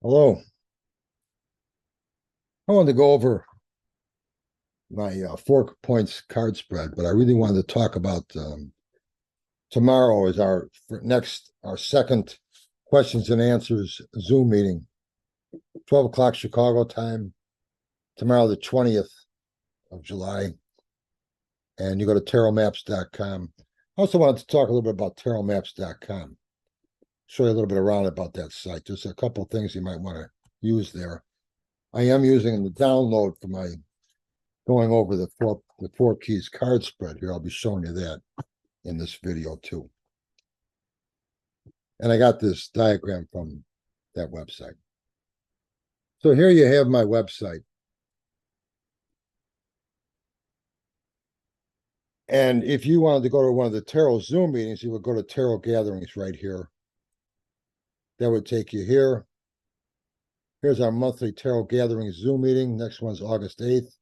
Hello. I wanted to go over my 4 points card spread, but I really wanted to talk about tomorrow is our second questions and answers Zoom meeting, 12 o'clock Chicago time, tomorrow, the 20th of July. And you go to tarotmaps.com. I also wanted to talk a little bit about tarotmaps.com, show you a little bit around about that site. Just a couple of things you might want to use there. I am using the download for my going over the four keys card spread here. I'll be showing you that in this video too. And I got this diagram from that website. So here you have my website. And if you wanted to go to one of the tarot Zoom meetings, you would go to tarot gatherings right here. That would take you here. Here's our monthly tarot gathering Zoom meeting. Next one's August 8th.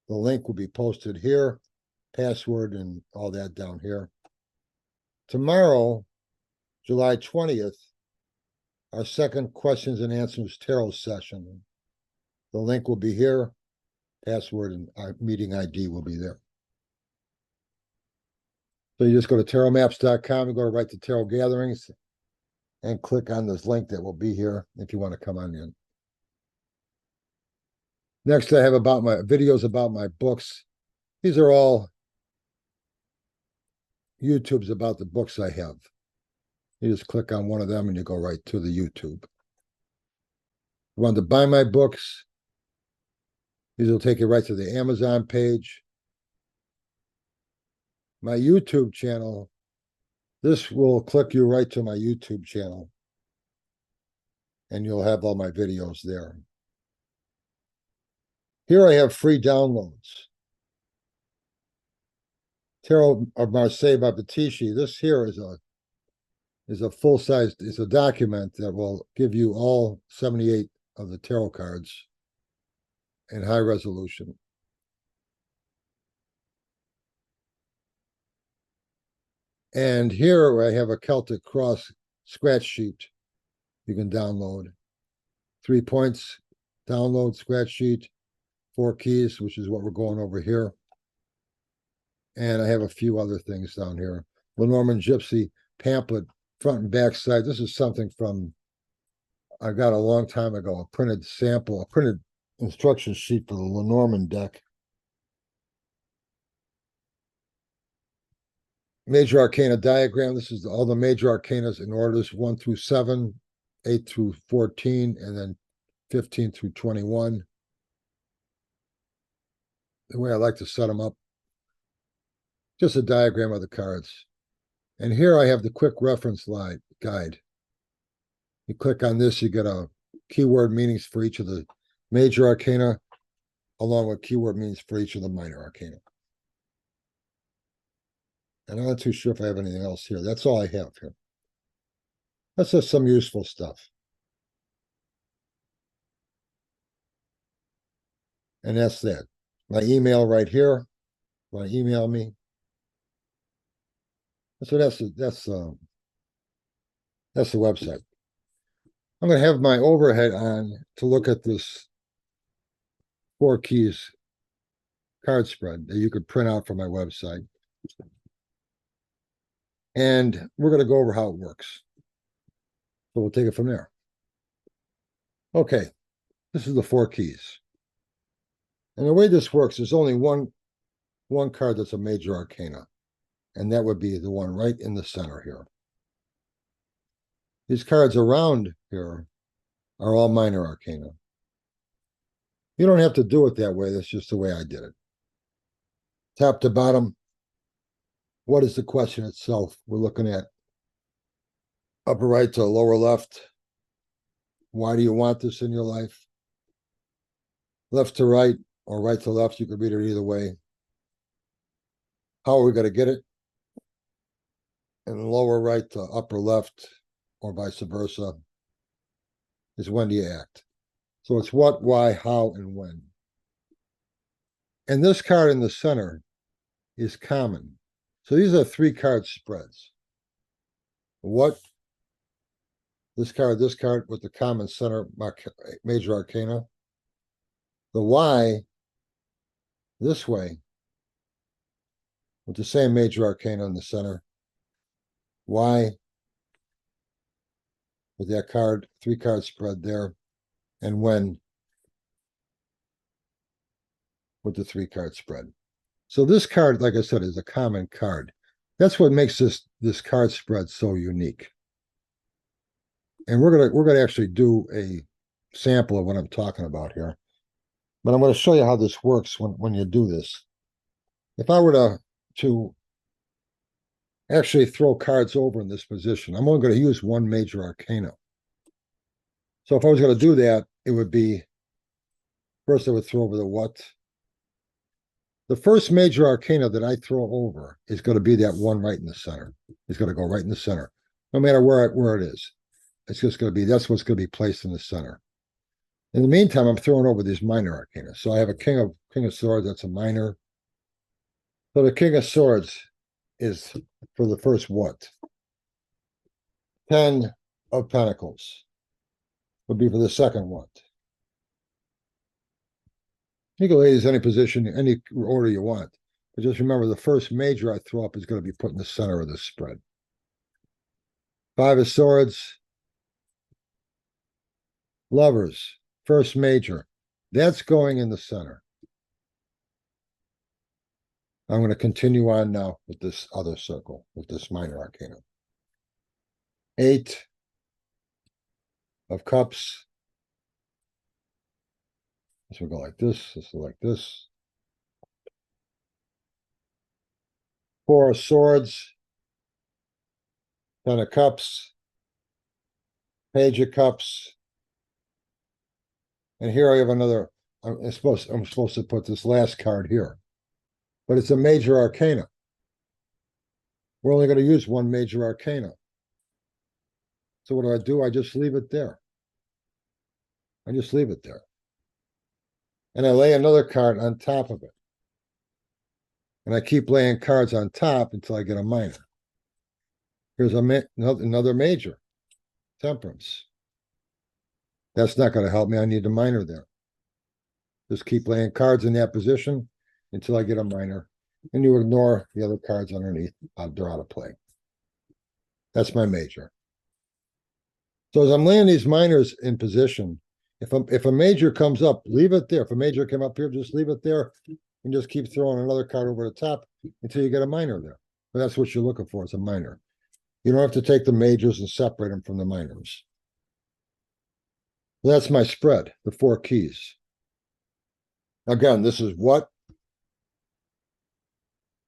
The link will be posted here, password and all that down here. Tomorrow, July 20th, our second questions and answers tarot session. The link will be here, password and our meeting ID will be there. So you just go to tarotmaps.com and go right to Tarot Gatherings and click on this link that will be here if you want to come on in. Next, I have about my videos about my books. These are all YouTubes about the books I have. You just click on one of them and you go right to the YouTube. You want to buy my books? These will take you right to the Amazon page. My YouTube channel, this will click you right to my YouTube channel. And you'll have all my videos there. Here I have free downloads. Tarot of Marseille by Battisti. This here is a full-size, it's a document that will give you all 78 of the tarot cards in high resolution. And here I have a Celtic Cross scratch sheet you can download. 3 points, download scratch sheet, 4 keys, which is what we're going over here. And I have a few other things down here. Lenormand Gypsy pamphlet, front and back side. This is something from, I got a long time ago, a printed sample, a printed instruction sheet for the Lenormand deck. Major Arcana diagram. This is all the major arcanas in orders 1 through 7, 8 through 14, and then 15 through 21. The way I like to set them up. Just a diagram of the cards. And here I have the quick reference guide. You click on this, you get a keyword meanings for each of the major arcana, along with keyword meanings for each of the minor arcana. And I'm not too sure if I have anything else here. That's all I have here. That's just some useful stuff. And that's that. My email right here. Want to email me? So that's the website. I'm going to have my overhead on to look at this 4 keys card spread that you could print out from my website. And we're going to go over how it works. So we'll take it from there. Okay, this is the 4 keys. And the way this works, there's only one card that's a major arcana. And that would be the one right in the center here. These cards around here are all minor arcana. You don't have to do it that way. That's just the way I did it. Top to bottom, what is the question itself? We're looking at upper right to lower left. Why do you want this in your life? Left to right or right to left, you could read it either way. How are we going to get it? And lower right to upper left or vice versa is when do you act? So it's what, why, how, and when. And this card in the center is common. So these are 3 card spreads. What, this card with the common center major arcana. The Y this way with the same major arcana in the center. Y with that card, 3-card spread there, and when with the 3-card spread. So this card, like I said, is a common card. That's what makes this card spread so unique. And we're gonna actually do a sample of what I'm talking about here. But I'm going to show you how this works when you do this. If I were to actually throw cards over in this position, I'm only going to use one major arcana. So if I was going to do that, it would be, first I would throw over the what? The first major arcana that I throw over is going to be that one right in the center. It's going to go right in the center, no matter where it is. It's just going to be, that's what's going to be placed in the center. In the meantime, I'm throwing over these minor arcana. So I have a King of Swords, that's a minor. So the King of Swords is for the first what? 10 of Pentacles would be for the second what? You can lay these any position, any order you want. But just remember, the first major I throw up is going to be put in the center of the spread. 5 of Swords. Lovers, first major. That's going in the center. I'm going to continue on now with this other circle, with this minor arcana. 8 of Cups. This will go like this. This will like this. 4 of Swords. 10 of Cups. Page of Cups. And here I have another. I'm supposed to put this last card here, but it's a major arcana. We're only going to use one major arcana. So what do? I just leave it there. I just leave it there. And I lay another card on top of it. And I keep laying cards on top until I get a minor. Here's another major, Temperance. That's not going to help me. I need a minor there. Just keep laying cards in that position until I get a minor. And you ignore the other cards underneath. They're out of play. That's my major. So as I'm laying these minors in position, if a major comes up, leave it there. If a major came up here, just leave it there and just keep throwing another card over the top until you get a minor there. But that's what you're looking for, is a minor. You don't have to take the majors and separate them from the minors. Well, that's my spread, the 4 keys. Again, this is what,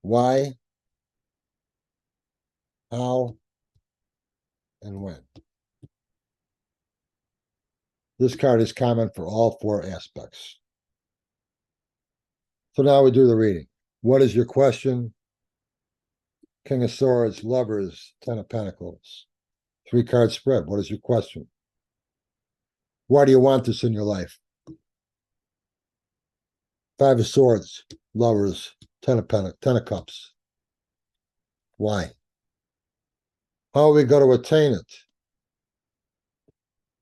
why, how, and when. This card is common for all 4 aspects. So now we do the reading. What is your question? King of Swords, Lovers, 10 of Pentacles. 3-card spread. What is your question? Why do you want this in your life? 5 of Swords, Lovers, 10 of Cups. Why? How are we going to attain it?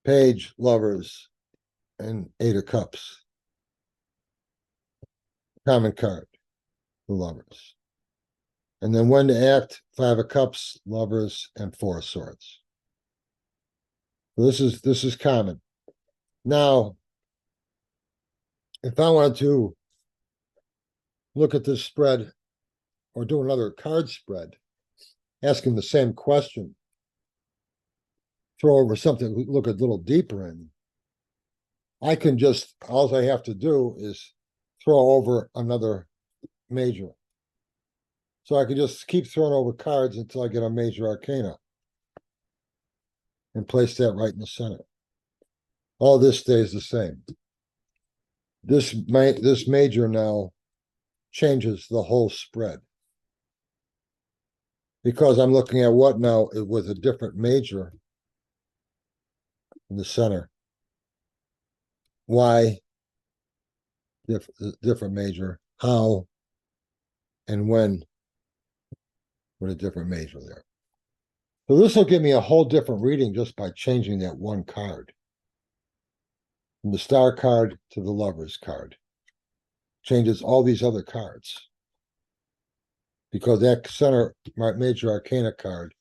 Page, Lovers, and 8 of Cups. Common card, the Lovers. And then when to act, 5 of Cups, Lovers, and 4 of Swords. So this is common. Now, if I wanted to look at this spread or do another card spread, asking the same question, throw over something, look a little deeper in, I can just, all I have to do is throw over another major. So I can just keep throwing over cards until I get a major arcana and place that right in the center. All this stays the same. This major now changes the whole spread, because I'm looking at what now with a different major in the center. Why? Different major. How? And when? With a different major there. So this will give me a whole different reading just by changing that one card. From the star card to the lover's card. Changes all these other cards. Because that center major arcana card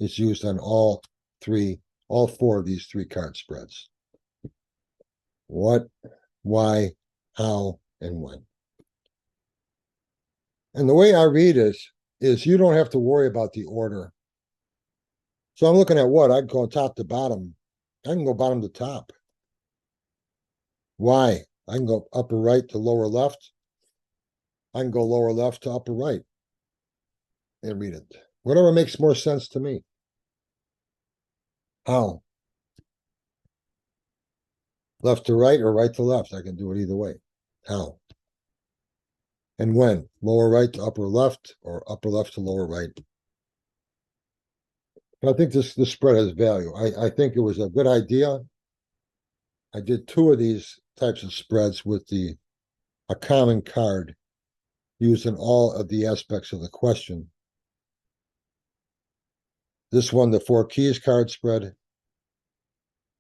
is used on all four of these three card spreads. What, why, how, and when. And the way I read it is you don't have to worry about the order. So I'm looking at what? I can go top to bottom. I can go bottom to top. Why? I can go upper right to lower left. I can go lower left to upper right and read it. Whatever makes more sense to me. How? Left to right or right to left. I can do it either way. How? And when? Lower right to upper left or upper left to lower right. I think this spread has value. I think it was a good idea. I did 2 of these types of spreads with a common card used in all of the aspects of the question. This one, the 4 keys card spread,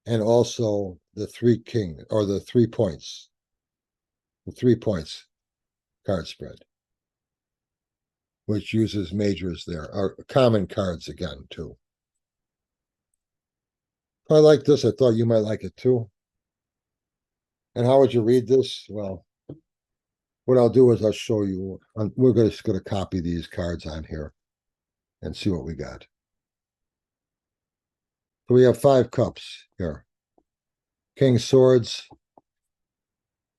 and also the 3 king or the 3 points. The 3 points card spread, which uses majors there, are common cards again, too. I like this. I thought you might like it too. And how would you read this? Well, what I'll do is I'll show you. We're just going to copy these cards on here and see what we got. So we have 5 cups here. King swords,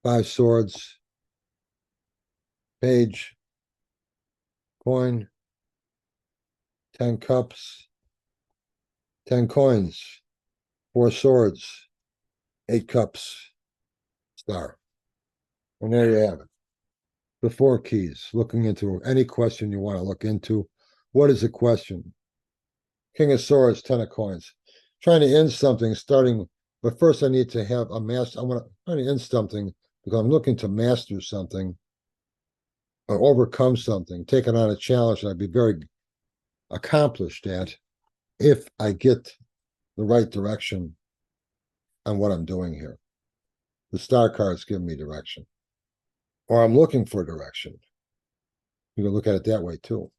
5 swords, page, coin, 10 cups, 10 coins, 4 swords, 8 cups, star. And there you have it. The 4 keys, looking into any question you want to look into. What is the question? King of swords, 10 of coins. Trying to end something, but first I need to have a master. I want to try to end something because I'm looking to master something or overcome something, taking on a challenge that I'd be very accomplished at if I get the right direction on what I'm doing here. The star cards give me direction. Or I'm looking for direction. You can look at it that way too.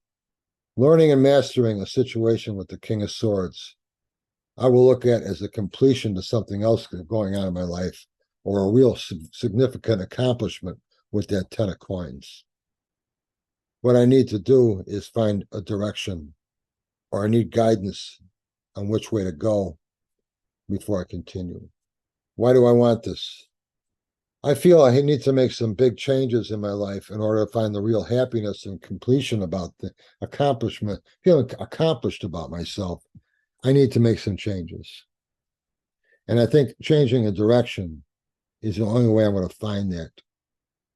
Learning and mastering a situation with the King of Swords, I will look at as a completion to something else going on in my life, or a real significant accomplishment with that 10 of coins. What I need to do is find a direction, or I need guidance on which way to go before I continue. Why do I want this? I feel I need to make some big changes in my life in order to find the real happiness and completion about the accomplishment, feeling accomplished about myself. I need to make some changes. And I think changing a direction is the only way I'm going to find that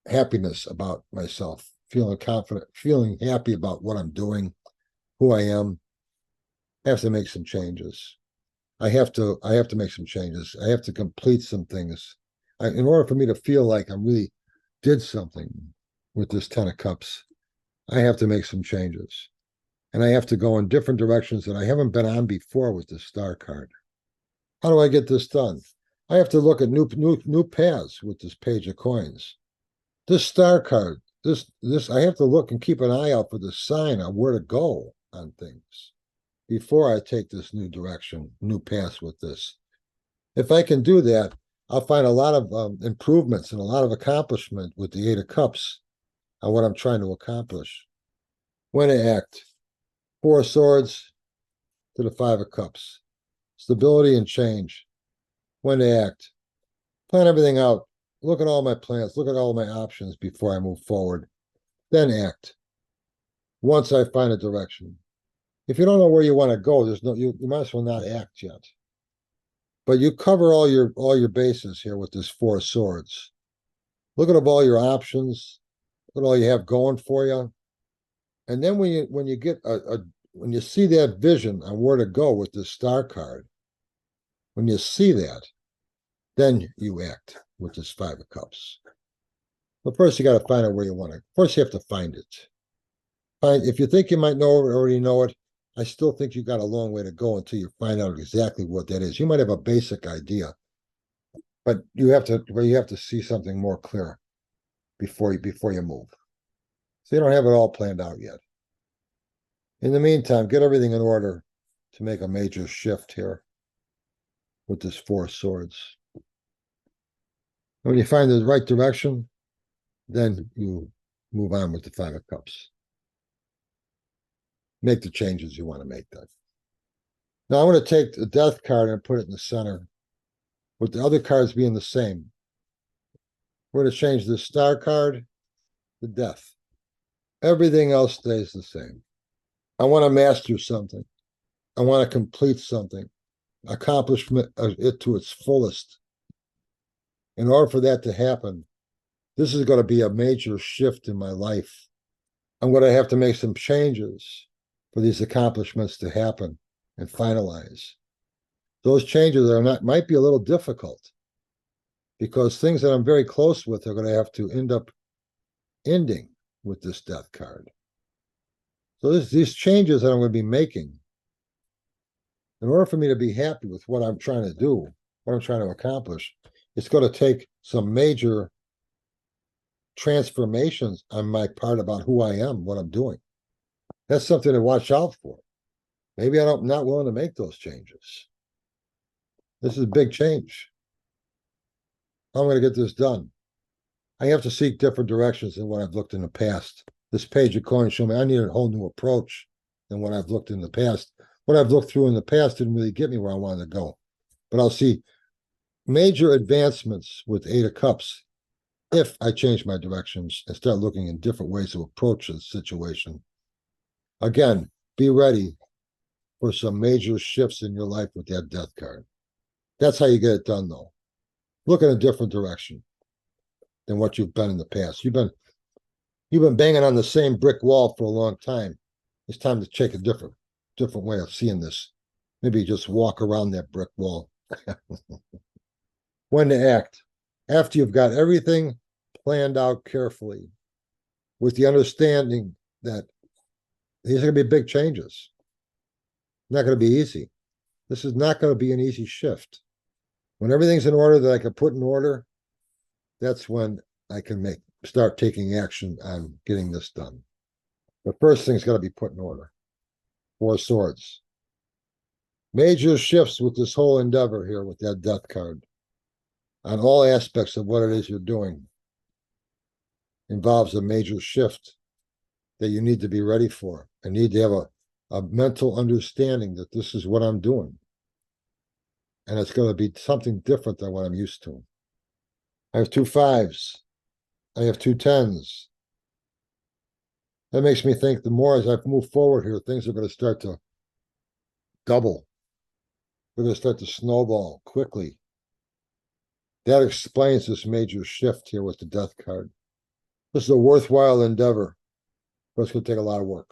happiness about myself, feeling confident, feeling happy about what I'm doing, who I am. I have to make some changes. I have to make some changes. I have to complete some things. In order for me to feel like I really did something with this 10 of cups, I have to make some changes. And I have to go in different directions that I haven't been on before with this star card. How do I get this done? I have to look at new paths with this page of coins. This star card, this I have to look and keep an eye out for the sign on where to go on things before I take this new direction, new path with this. If I can do that, I'll find a lot of improvements and a lot of accomplishment with the 8 of cups on what I'm trying to accomplish. When to act. 4 swords to the 5 of cups. Stability and change. When to act. Plan everything out. Look at all my plans. Look at all my options before I move forward. Then act. Once I find a direction. If you don't know where you want to go, you might as well not act yet. But you cover all your bases here with this 4 swords. Look at all your options. Look at all you have going for you. And then when you get when you see that vision on where to go with this star card, when you see that, then you act with this 5 of cups. But first you got to find out where you want to. First you have to find it. If you think you might already know it, I still think you got a long way to go until you find out exactly what that is. You might have a basic idea, but you have to see something more clear before you move. So you don't have it all planned out yet. In the meantime, get everything in order to make a major shift here with this Four of Swords. When you find the right direction, then you move on with the Five of Cups. Make the changes you want to make then. Now I'm going to take the Death card and put it in the center, with the other cards being the same. We're going to change the Star card to Death. Everything else stays the same. I want to master something. I want to complete something, accomplishment it to its fullest. In order for that to happen, this is going to be a major shift in my life. I'm going to have to make some changes for these accomplishments to happen and finalize. Those changes might be a little difficult because things that I'm very close with are going to have to end up ending with this Death card. So these changes that I'm going to be making, in order for me to be happy with what I'm trying to do, what I'm trying to accomplish, it's going to take some major transformations on my part about who I am, what I'm doing. That's something to watch out for. Maybe I'm not willing to make those changes. This is a big change. How am I going to get this done? I have to seek different directions than what I've looked in the past. This Page of Coins showed me I need a whole new approach than what I've looked in the past. What I've looked through in the past didn't really get me where I wanted to go. But I'll see major advancements with Eight of Cups if I change my directions and start looking in different ways to approach the situation. Again, be ready for some major shifts in your life with that Death card. That's how you get it done, though. Look in a different direction than what you've been in the past. You've been banging on the same brick wall for a long time. It's time to take a different way of seeing this. Maybe just walk around that brick wall. When to act. After you've got everything planned out carefully, with the understanding that these are going to be big changes. Not going to be easy. This is not going to be an easy shift. When everything's in order that I can put in order, that's when I can start taking action on getting this done. The first thing's got to be put in order. Four of Swords. Major shifts with this whole endeavor here with that Death card on all aspects of what it is you're doing involves a major shift that you need to be ready for. I need to have a mental understanding that this is what I'm doing. And it's going to be something different than what I'm used to. I have 2 5s. I have 2 10s. That makes me think the more as I move forward here, things are going to start to double. They're going to start to snowball quickly. That explains this major shift here with the Death card. This is a worthwhile endeavor, but it's going to take a lot of work.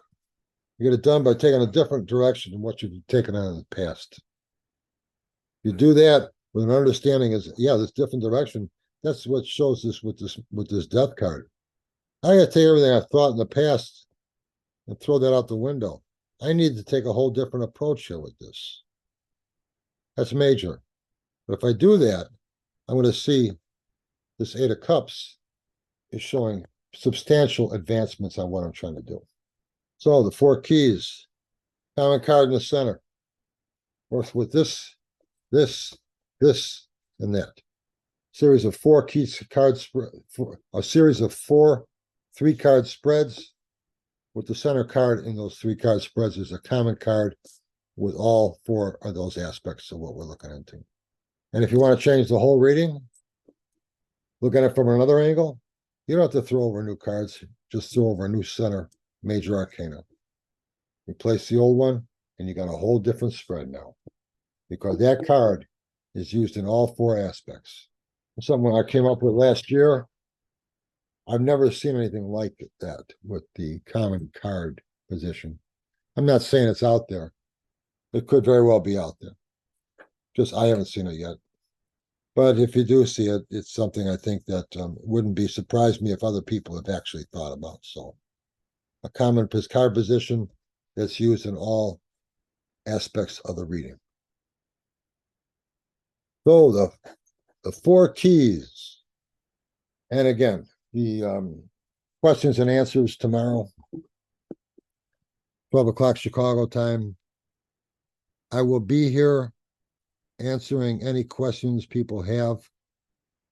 You get it done by taking a different direction than what you've taken on in the past. You do that with an understanding is, yeah, this different direction. That's what shows this with this Death card. I got to take everything I thought in the past and throw that out the window. I need to take a whole different approach here with this. That's major. But if I do that, I'm going to see this Eight of Cups is showing substantial advancements on what I'm trying to do. So the 4 keys, common card in the center, with this, and that. Series of 4 keys cards, a series of 4 3-card spreads. With the center card in those 3-card spreads is a common card with all 4 of those aspects of what we're looking into. And if you want to change the whole reading, look at it from another angle, you don't have to throw over new cards, just throw over a new center major arcana. Replace the old one, and you got a whole different spread now. Because that card is used in all 4 aspects. Something I came up with last year. I've never seen anything like that with the common card position. I'm not saying it's out there. It could very well be out there. Just I haven't seen it yet. But if you do see it, it's something I think that wouldn't surprise me if other people have actually thought about. So a common card position that's used in all aspects of the reading. So the four keys. And again, the questions and answers tomorrow, 12 o'clock Chicago time. I will be here answering any questions people have,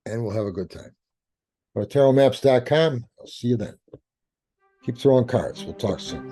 and we'll have a good time. Go to tarotmaps.com. I'll see you then. Keep throwing cards. We'll talk soon.